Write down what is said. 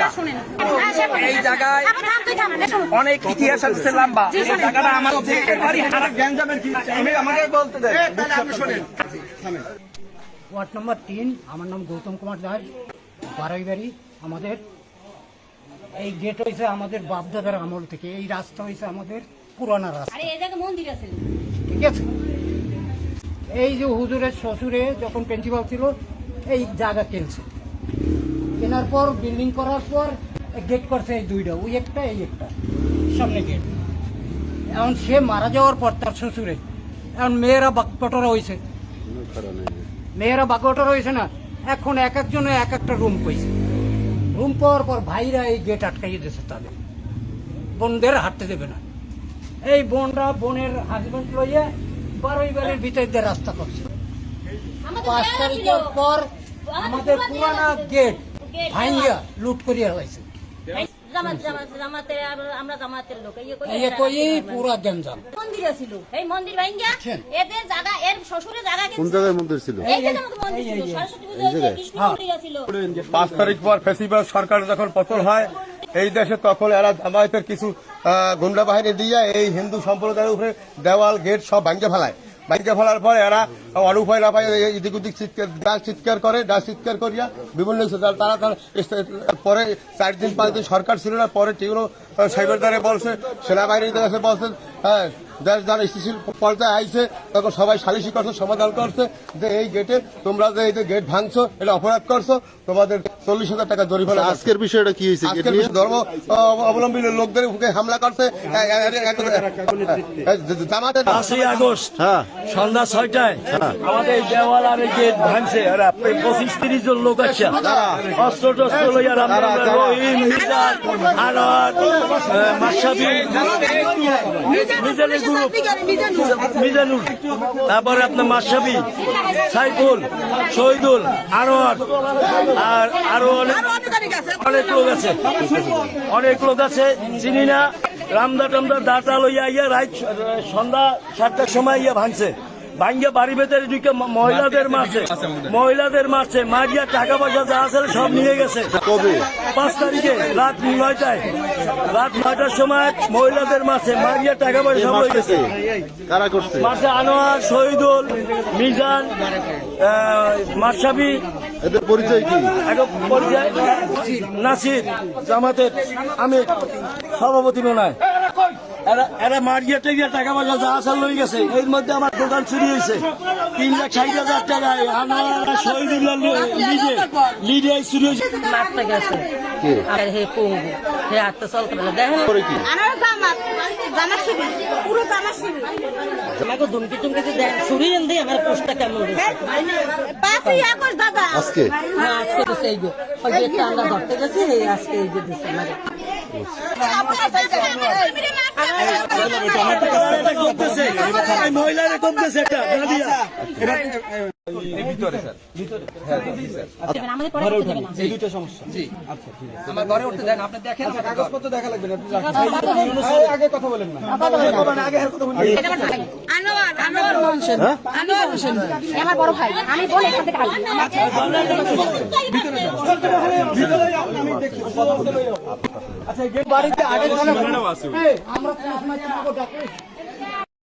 জায়গা, এই জায়গায় অনেক ইতিহাস আছে লম্বা। এই জায়গাটা আমার আমাকে বলতে দেয়। ওয়ার্ড নম্বর 3, আমার নাম গৌতম কুমার দাস, বারুইবাড়ি। আমাদের এই গেট হয়েছে আমাদের বাপদাদার আমল থেকে, এই রাস্তা হয়েছে আমাদের পুরানা রাস্তা, ঠিক আছে। এই যে হুজুরের শ্বশুরে যখন প্রিন্সিপাল ছিল এই জায়গা কিনছে, কেনার পর বিল্ডিং করার পর গেট করছে এই দুইটা, ওই একটা এই একটা সামনে গেট। এখন সে মারা যাওয়ার পর তার শ্বশুরে এখন মেয়েরা বাকপটরা হয়েছে, মেয়েরা বাকপটরা হয়েছে না, এখন এক একজনে এক একটা রুম পেয়েছে। রুম পাওয়ার পর ভাইরা এই গেট আটকাইয়ে দিয়েছে, তাদের বোনদের হাঁটতে দেবে না। এই বোনরা বোনের হাজবেন্ড লইয়া বারুইবাড়ির ভিতর দিয়ে রাস্তা করছে। 5 তারিখের পর আমাদের পুরানা গেট ভাঙিয়া লুট করিয়া হয়েছে। পুরা গঞ্জাম মন্দির ছিল, এই মন্দির ভাঙিয়া এদের জায়গা, এর শ্বশুরের জায়গা কোন জায়গায় মন্দির ছিল? এই জায়গায় মন্দির ছিল, সরস্বতী পূজা হয়েছে, কৃষ্ণ মন্দির ছিল। 5 তারিখ পর ফেসিবাল সরকার যখন পতন হয় এই দেশে, তখন এরা জামায়াতের কিছু গুন্ডা বাহিনী দিয়ে এই হিন্দু সম্প্রদায়ের উপরে দেওয়াল গেট সব ভাঙতে ফেলায়। ভাঙতে ফেলার পরে এরা অনুপায় না পায় এদিক ওদিক চিৎকার করে, ডাক চিৎকার করিয়া বিভিন্ন তারা পরে 4 দিন 5 দিন সরকার ছিল না, পরে টিউনো সাইবার দ্বারে বলছে, সেনাবাহিনীর কাছে বলছেন, হ্যাঁ দেশ যারা স্থিতিশীল পর্যায়ে আইছে তখন সবাই সালিশি করছে, সমাধান করছে যে এই গেটে তোমরা যে এই যে গেট ভাঙছো এটা অপরাধ করছো, তোমাদের 40,000 টাকা জরিমানা। আজকের বিষয়টা কি হয়েছে? ধর্ম অবলম্বী লোকদের বুকে হামলা করছে। জামাতের 5ই আগস্ট সন্ধ্যা 6টায় আমাদের দেওয়াল আর গেট ভাঙছে। 25-30 জন লোক আছে, অস্ত্র টস্ত্র লইয়া রহিম, মিজান, আনোয়ার, মাশরাফি, মিজানুর, তারপরে আপনার মাশরাফি, সাইফুল, শহীদুল, আনোয়ার, আর আরো অনেক লোক আছে, অনেক লোক আছে চিনি না। রামদা টামদা দাটা লইয়া ইয়া রাত সন্ধ্যা 7টার সময় ইয়া ভাঙছে। ভাঙ্গিয়া বাড়ি ভেতরে ঢুকে মহিলাদের মারছে, মারিয়া টাকা পয়সা যা আছে সব নিয়ে গেছে। 5 তারিখে রাত 9টার সময় মহিলাদের মারছে, মারিয়া টাকা পয়সা সব হয়ে গেছে। কারা করছে? মারছে আনোয়ার, শহীদুল, মিজান, মাশরাফি। এদের পরিচয় কি? পরিচয় নাসির, জামাতের আমি সভাপতি নয়। এরা মারিয়া টেরিয়া টাকা পয়সা যা আসার লই গেছে। এর মধ্যে আমার দোকান চুরি হয়েছে 3,60,000 টাকায়। আনোয়ার, শহীদুল্লাহ লিডে চুরি হয়েছে। মারতে গেছে আর হে পঙ্গু, হে হাঁটতে চলতে পারে দেখেন। আমাকে ধুমকি টুমকি দেন, চুরি এন দিয়ে আমার পোস্টটা কেমন আজকে? হ্যাঁ আজকে দিচ্ছে। এই গেটটা আমরা ধরতে গেছি, আজকে এই যে দিচ্ছে আমাকে। মহিলারা করতেছে একটা আমার ঘরে উঠতে দেন, আপনি দেখেন কাগজপত্র দেখা লাগবে না, আগে কথা বলেন না, আমার বড় ভাই, আমি বল এখান থেকে আচ্ছা বাড়িতে আগে আমরা